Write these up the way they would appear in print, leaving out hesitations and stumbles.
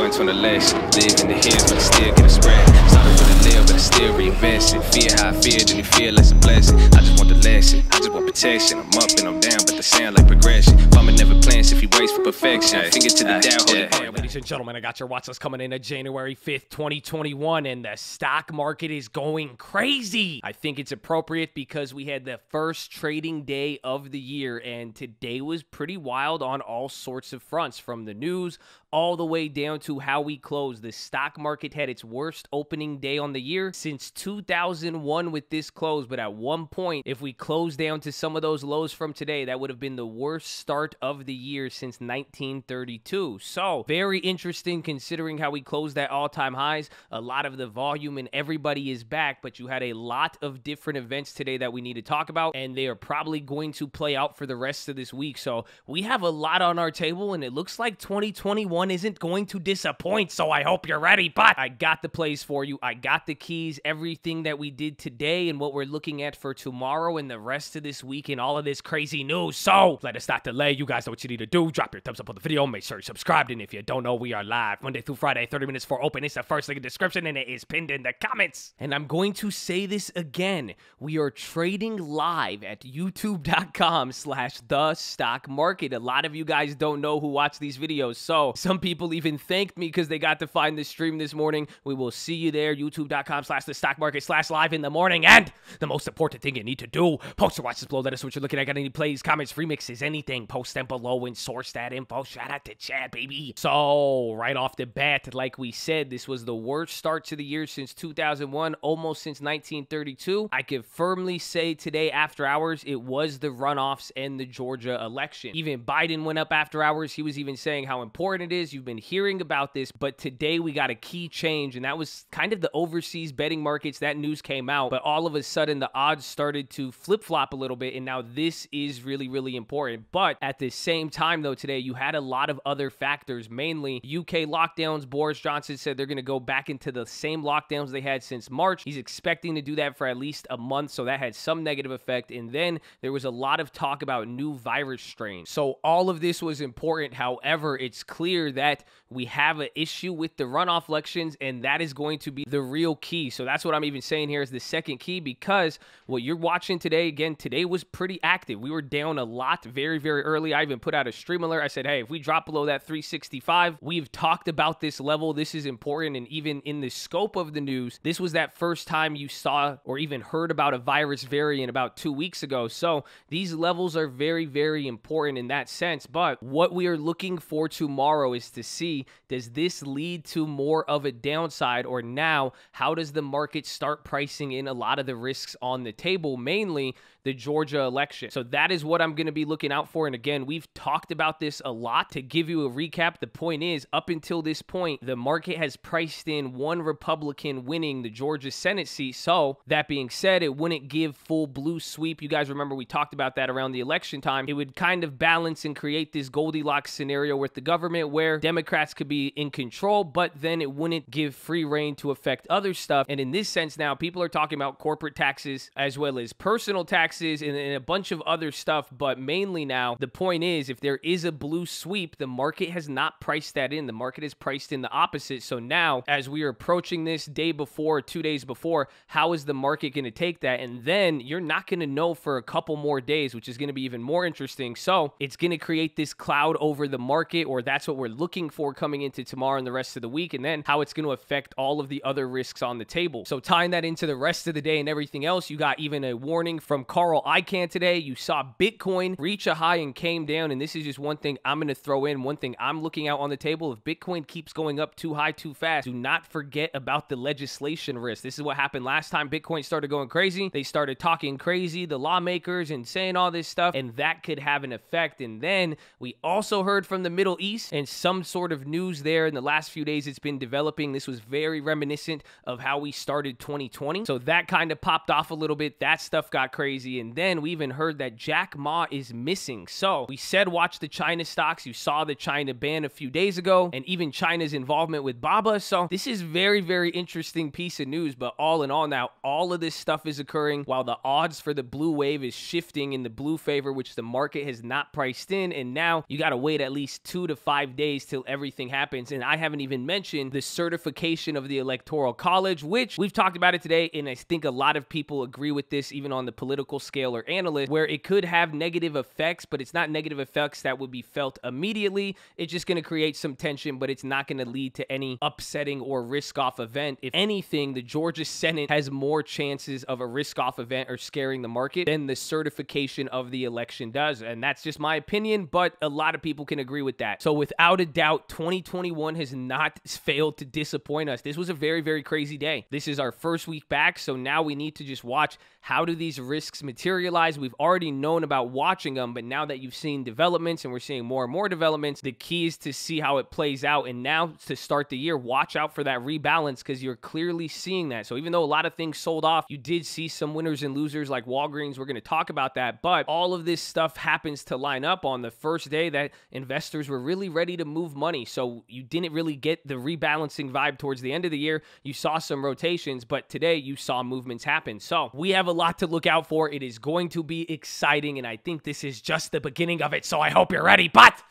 according to the lesson. Live in the hills, but I still get a spread. Started with a live, but I still reinvest it. Fear how I feel, then you feel that's a blessing. I just want the lesson, I just want protection. I'm up and I'm down, but they sound like progression. Farmer never plans if he waits for perfection. Finger to the down, hold it down. Ladies and gentlemen, I got your watch list coming in at January 5th, 2021, and the stock market is going crazy. I think it's appropriate because we had the first trading day of the year, and today was pretty wild on all sorts of fronts, from the news all the way down to how we closed. The stock market had its worst opening day on the year since 2001 with this close, but at one point, if we closed down to some of those lows from today, that would have been the worst start of the year since 1932. So, very interesting considering how we closed at all-time highs. A lot of the volume and everybody is back, but you had a lot of different events today that we need to talk about, and they are probably going to play out for the rest of this week. So, we have a lot on our table, and it looks like 2021 isn't going to disappoint, so I hope you're ready. But I got the plays for you. I got the keys, everything that we did today and what we're looking at for tomorrow and the rest of this week and all of this crazy news. So let us not delay. You guys know what you need to do. Drop your thumbs up on the video. Make sure you're subscribed. And if you don't know, we are live Monday through Friday, 30 minutes for open. It's the first link in the description, and it is pinned in the comments. And I'm going to say this again. We are trading live at youtube.com/thestockmarket. A lot of you guys don't know who watch these videos, so some people even thanked me because they got to find this stream this morning. We will see you there, youtube.com/thestockmarket/live in the morning. And the most important thing you need to do, post your watches below. Let us know what you're looking at. Got any plays, comments, remixes, anything, post them below and source that info. Shout out to Chad, baby. So, right off the bat, like we said, this was the worst start to the year since 2001, almost since 1932. I can firmly say today, after hours, it was the runoffs and the Georgia election. Even Biden went up after hours. He was even saying how important it is. You've been hearing about this, but today we got a key change, and that was kind of the overseas betting markets. That news came out, but all of a sudden the odds started to flip-flop a little bit, and now this is really, really important. But at the same time, though, today you had a lot of other factors, mainly UK lockdowns. Boris Johnson said they're going to go back into the same lockdowns they had since March. He's expecting to do that for at least a month, so that had some negative effect. And then there was a lot of talk about new virus strains. So all of this was important. However, it's clear that we have an issue with the runoff elections, and that is going to be the real key. So that's what I'm even saying here is the second key, because what you're watching today, again, today was pretty active. We were down a lot very, very early. I even put out a stream alert. I said, hey, if we drop below that 365, we've talked about this level. This is important. And even in the scope of the news, this was that first time you saw or even heard about a virus variant about 2 weeks ago. So these levels are very, very important in that sense. But what we are looking for tomorrow is to see, does this lead to more of a downside, or now how does the market start pricing in a lot of the risks on the table, mainly the Georgia election? So that is what I'm going to be looking out for. And again, we've talked about this a lot. To give you a recap, the point is, up until this point, the market has priced in one Republican winning the Georgia Senate seat. So that being said, it wouldn't give full blue sweep. You guys remember we talked about that around the election time. It would kind of balance and create this Goldilocks scenario with the government where Democrats could be in control, but then it wouldn't give free reign to affect other stuff. And in this sense now, people are talking about corporate taxes as well as personal taxes and a bunch of other stuff. But mainly now, the point is, if there is a blue sweep, the market has not priced that in. The market is priced in the opposite. So now, as we are approaching this day before, 2 days before, how is the market going to take that? And then you're not going to know for a couple more days, which is going to be even more interesting. So it's going to create this cloud over the market, or that's what we're looking for coming into tomorrow and the rest of the week, and then how it's going to affect all of the other risks on the table. So tying that into the rest of the day and everything else, you got even a warning from Carl Icahn today. You saw Bitcoin reach a high and came down, and this is just one thing I'm going to throw in, one thing I'm looking out on the table. If Bitcoin keeps going up too high too fast, do not forget about the legislation risk. This is what happened last time Bitcoin started going crazy. They started talking crazy, the lawmakers, and saying all this stuff, and that could have an effect. And then we also heard from the Middle East and some sort of news there in the last few days. It's been developing. This was very reminiscent of how we started 2020. So that kind of popped off a little bit. That stuff got crazy. And then then we even heard that Jack Ma is missing. So we said watch the China stocks. You saw the China ban a few days ago, and even China's involvement with Baba. So this is very, very interesting piece of news. But all in all now, all of this stuff is occurring while the odds for the blue wave is shifting in the blue favor, which the market has not priced in. And now you got to wait at least 2 to 5 days till everything happens. And I haven't even mentioned the certification of the Electoral College, which we've talked about it today. And I think a lot of people agree with this, even on the political scale or analyst, where it could have negative effects, but it's not negative effects that would be felt immediately. It's just going to create some tension, but it's not going to lead to any upsetting or risk-off event. If anything, the Georgia Senate has more chances of a risk-off event or scaring the market than the certification of the election does. And that's just my opinion, but a lot of people can agree with that. So without a doubt, 2021 has not failed to disappoint us. This was a very, very crazy day. This is our first week back, so now we need to just watch how do these risks materialize. We've already known about watching them, but now that you've seen developments and we're seeing more and more developments, the key is to see how it plays out. And now to start the year, watch out for that rebalance because you're clearly seeing that. So even though a lot of things sold off, you did see some winners and losers like Walgreens. We're going to talk about that, but all of this stuff happens to line up on the first day that investors were really ready to move money. So you didn't really get the rebalancing vibe towards the end of the year. You saw some rotations, but today you saw movements happen. So we have a lot to look out for. It is going to be exciting, and I think this is just the beginning of it, so I hope you're ready. But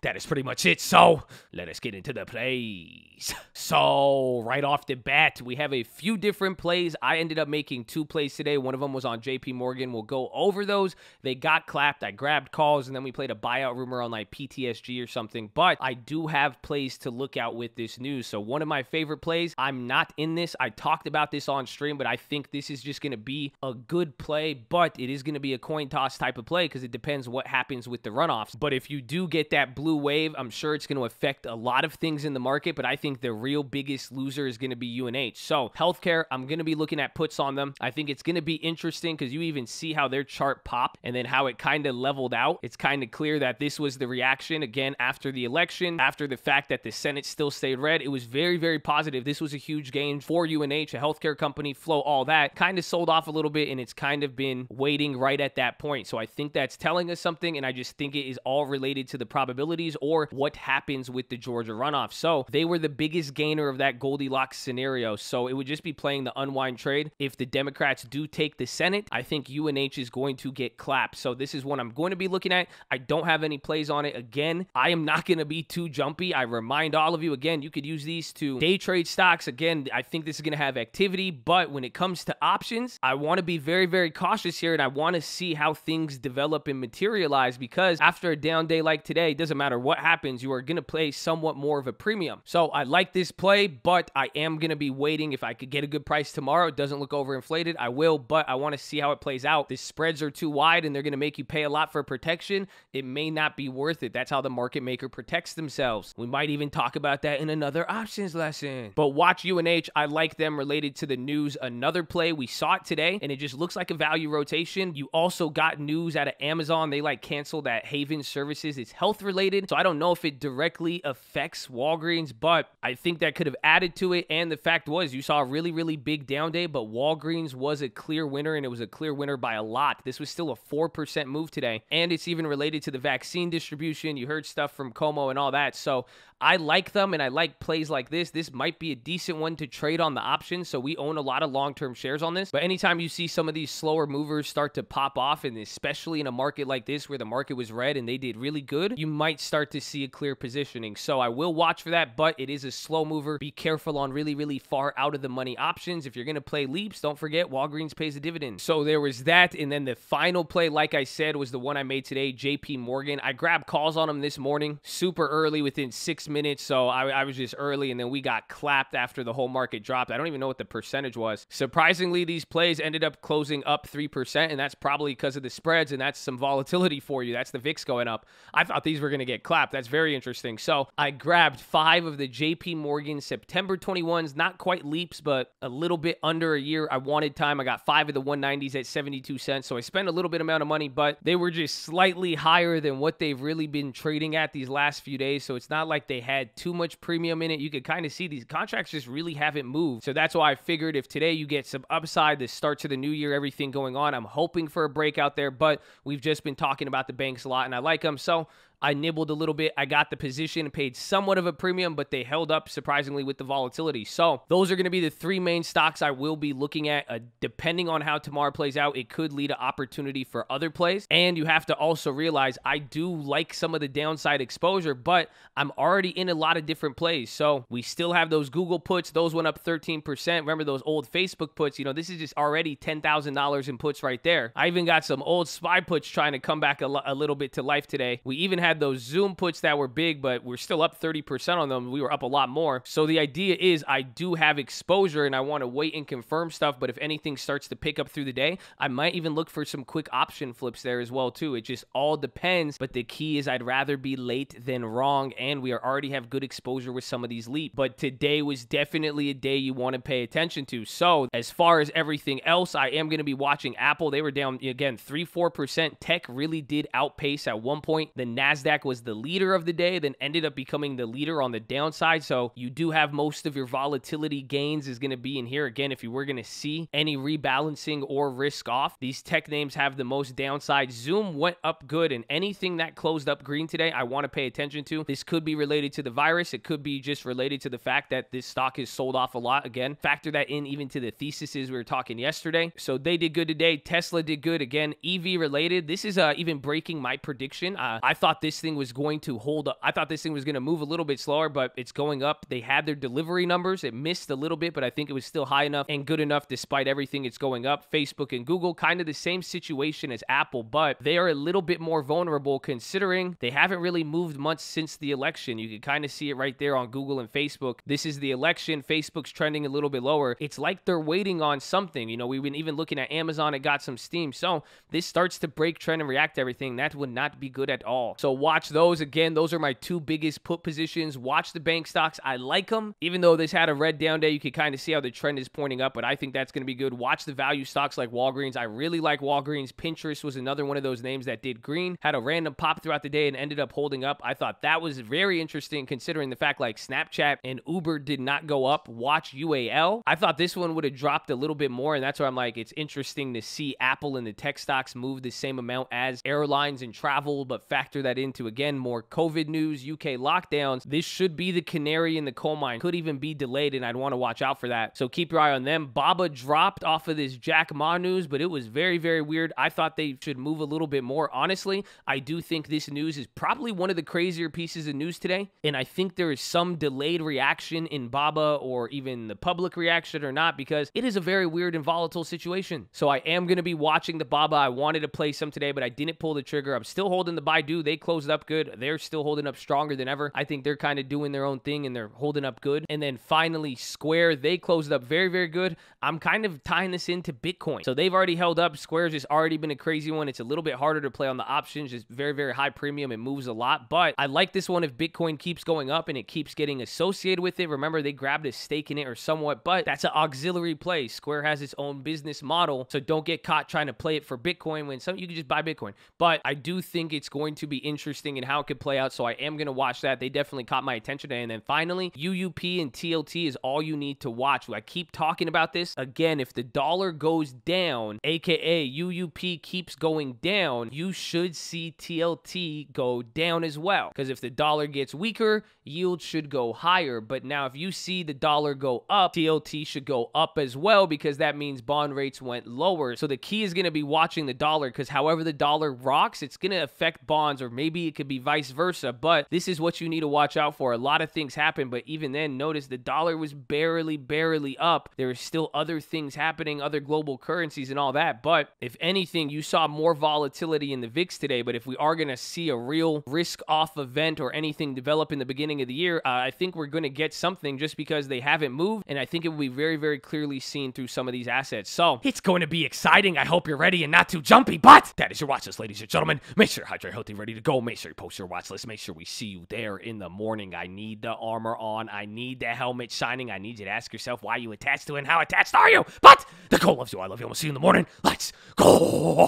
that is pretty much it. So let us get into the plays. So right off the bat, we have a few different plays. I ended up making 2 plays today. One of them was on JP Morgan. We'll go over those. They got clapped. I grabbed calls, and then we played a buyout rumor on like PTSG or something. But I do have plays to look out with this news. So one of my favorite plays, I'm not in this. I talked about this on stream, but I think this is just going to be a good play. But it is going to be a coin toss type of play because it depends what happens with the runoffs. But if you do get that blue wave, I'm sure it's going to affect a lot of things in the market, but I think the real biggest loser is going to be UNH. So healthcare, I'm going to be looking at puts on them. I think it's going to be interesting because you even see how their chart popped and then how it kind of leveled out. It's kind of clear that this was the reaction again after the election, after the fact that the Senate still stayed red. It was very, very positive. This was a huge gain for UNH, a healthcare company, flow, all that. Kind of sold off a little bit, and it's kind of been waiting right at that point. So I think that's telling us something, and I just think it is all related to the probabilities or what happens with the Georgia runoff. So they were the biggest gainer of that Goldilocks scenario. So it would just be playing the unwind trade. If the Democrats do take the Senate, I think UNH is going to get clapped. So this is what I'm going to be looking at. I don't have any plays on it. Again, I am not going to be too jumpy. I remind all of you, again, you could use these to day trade stocks. Again, I think this is going to have activity, but when it comes to options, I want to be very, very cautious here, and I want to see how things develop and materialize because after a down day like today, it doesn't matter what happens, you are going to play somewhat more of a premium. So I like this play, but I am going to be waiting. If I could get a good price tomorrow, it doesn't look overinflated, I will, but I want to see how it plays out. The spreads are too wide and they're going to make you pay a lot for protection. It may not be worth it. That's how the market maker protects themselves. We might even talk about that in another options lesson. But watch UNH. I like them related to the news. Another play, we saw it today, and it just looks like a value rotation. You also got news out of Amazon. They like canceled that Haven Services. It's health related, so I don't know if it directly affects Walgreens, but I think that could have added to it. And the fact was, you saw a really, really big down day, but Walgreens was a clear winner, and it was a clear winner by a lot. This was still a 4% move today, and it's even related to the vaccine distribution. You heard stuff from Como and all that, so I like them, and I like plays like this. This might be a decent one to trade on the options, so we own a lot of long-term shares on this. But anytime you see some of these slower movers start to pop off, and especially in a market like this where the market was red and they did really good, you might start to see a clear positioning. So I will watch for that, but it is a slow mover. Be careful on really, really far out of the money options. If you're going to play leaps, don't forget Walgreens pays a dividend. So there was that, and then the final play, like I said, was the one I made today, JP Morgan. I grabbed calls on them this morning, super early, within 6 minutes, so I was just early, and then we got clapped after the whole market dropped. I don't even know what the percentage was. Surprisingly, these plays ended up closing up 3%, and that's probably because of the spreads, and that's some volatility for you. That's the VIX going up. I thought these were going to get clapped. That's very interesting. So I grabbed 5 of the JP Morgan September 21s, not quite leaps, but a little bit under a year. I wanted time. I got 5 of the 190s at 72 cents, so I spent a little bit amount of money, but they were just slightly higher than what they've really been trading at these last few days, so it's not like they had too much premium in it. You could kind of see these contracts just really haven't moved. So that's why I figured if today you get some upside, the start to the new year, everything going on, I'm hoping for a breakout there, but we've just been talking about the banks a lot and I like them. So I nibbled a little bit. I got the position, paid somewhat of a premium, but they held up surprisingly with the volatility. So those are going to be the three main stocks I will be looking at. Depending on how tomorrow plays out, it could lead to opportunity for other plays. And you have to also realize I do like some of the downside exposure, but I'm already in a lot of different plays. So we still have those Google puts. Those went up 13%. Remember those old Facebook puts? You know, this is just already $10,000 in puts right there. I even got some old SPY puts trying to come back a little bit to life today. We even had those Zoom puts that were big, but we're still up 30% on them. We were up a lot more. So the idea is I do have exposure and I want to wait and confirm stuff, but if anything starts to pick up through the day, I might even look for some quick option flips there as well too. It just all depends, but the key is I'd rather be late than wrong, and we already have good exposure with some of these leap. But today was definitely a day you want to pay attention to. So as far as everything else, I am going to be watching Apple. They were down again 3-4%. Tech really did outpace at one point. The NASDAQ was the leader of the day, then ended up becoming the leader on the downside. So you do have most of your volatility gains is going to be in here. Again, if you were going to see any rebalancing or risk off, these tech names have the most downside. Zoom went up good, and anything that closed up green today, I want to pay attention to. This could be related to the virus. It could be just related to the fact that this stock is sold off a lot. Again, factor that in even to the theses we were talking yesterday. So they did good today. Tesla did good. Again, EV related. This is even breaking my prediction. I thought this thing was going to hold up. I thought this thing was going to move a little bit slower, but it's going up. They had their delivery numbers. It missed a little bit, but I think it was still high enough and good enough despite everything. It's going up. Facebook and Google, kind of the same situation as Apple, but they are a little bit more vulnerable considering they haven't really moved much since the election. You can kind of see it right there on Google and Facebook. This is the election. Facebook's trending a little bit lower. It's like they're waiting on something. You know, we've been even looking at Amazon. It got some steam. So this starts to break trend and react to everything. That would not be good at all. So watch those. Again, those are my two biggest put positions. Watch the bank stocks. I like them. Even though this had a red down day, you can kind of see how the trend is pointing up, but I think that's going to be good. Watch the value stocks like Walgreens. I really like Walgreens. Pinterest was another one of those names that did green, had a random pop throughout the day and ended up holding up. I thought that was very interesting considering the fact like Snapchat and Uber did not go up. Watch UAL. I thought this one would have dropped a little bit more, and that's why I'm like, it's interesting to see Apple and the tech stocks move the same amount as airlines and travel, but factor that into, again, more COVID news, UK lockdowns. This should be the canary in the coal mine. Could even be delayed, and I'd want to watch out for that. So keep your eye on them. Baba dropped off of this Jack Ma news, but it was very, very weird. I thought they should move a little bit more. Honestly, I do think this news is probably one of the crazier pieces of news today, and I think there is some delayed reaction in Baba or even the public reaction or not, because it is a very weird and volatile situation. So I am going to be watching the Baba. I wanted to play some today, but I didn't pull the trigger. I'm still holding the Baidu. They closed up good. They're still holding up stronger than ever. I think they're kind of doing their own thing and they're holding up good. And then finally Square, they closed up very, very good. I'm kind of tying this into Bitcoin. So they've already held up. Square's just already been a crazy one. It's a little bit harder to play on the options. It's very, very high premium. It moves a lot, but I like this one if Bitcoin keeps going up and it keeps getting associated with it. Remember, they grabbed a stake in it or somewhat, but that's an auxiliary play. Square has its own business model, so don't get caught trying to play it for Bitcoin when you can just buy Bitcoin. But I do think it's going to be interesting in how it could play out, so I am going to watch that. They definitely caught my attention today. And then finally, UUP and TLT is all you need to watch. I keep talking about this. Again, if the dollar goes down, aka UUP keeps going down, you should see TLT go down as well. Because if the dollar gets weaker, yield should go higher. But now if you see the dollar go up, TLT should go up as well, because that means bond rates went lower. So the key is going to be watching the dollar, because however the dollar rocks, it's going to affect bonds, or maybe it could be vice versa. But this is what you need to watch out for. A lot of things happen, but even then, notice the dollar was barely up. There are still other things happening, other global currencies and all that. But if anything, you saw more volatility in the VIX today. But if we are going to see a real risk-off event or anything develop in the beginning of the year, I think we're going to get something, just because they haven't moved. And I think it will be very, very clearly seen through some of these assets. So it's going to be exciting. I hope you're ready and not too jumpy. But that is your watch list, ladies and gentlemen. Make sure you're hydrated, healthy, ready to go. Make sure you post your watch list. Make sure we see you there in the morning. I need the armor on. I need the helmet shining. I need you to ask yourself why you attached to it and how attached are you. But the goal loves you. I love you. We'll see you in the morning. Let's go.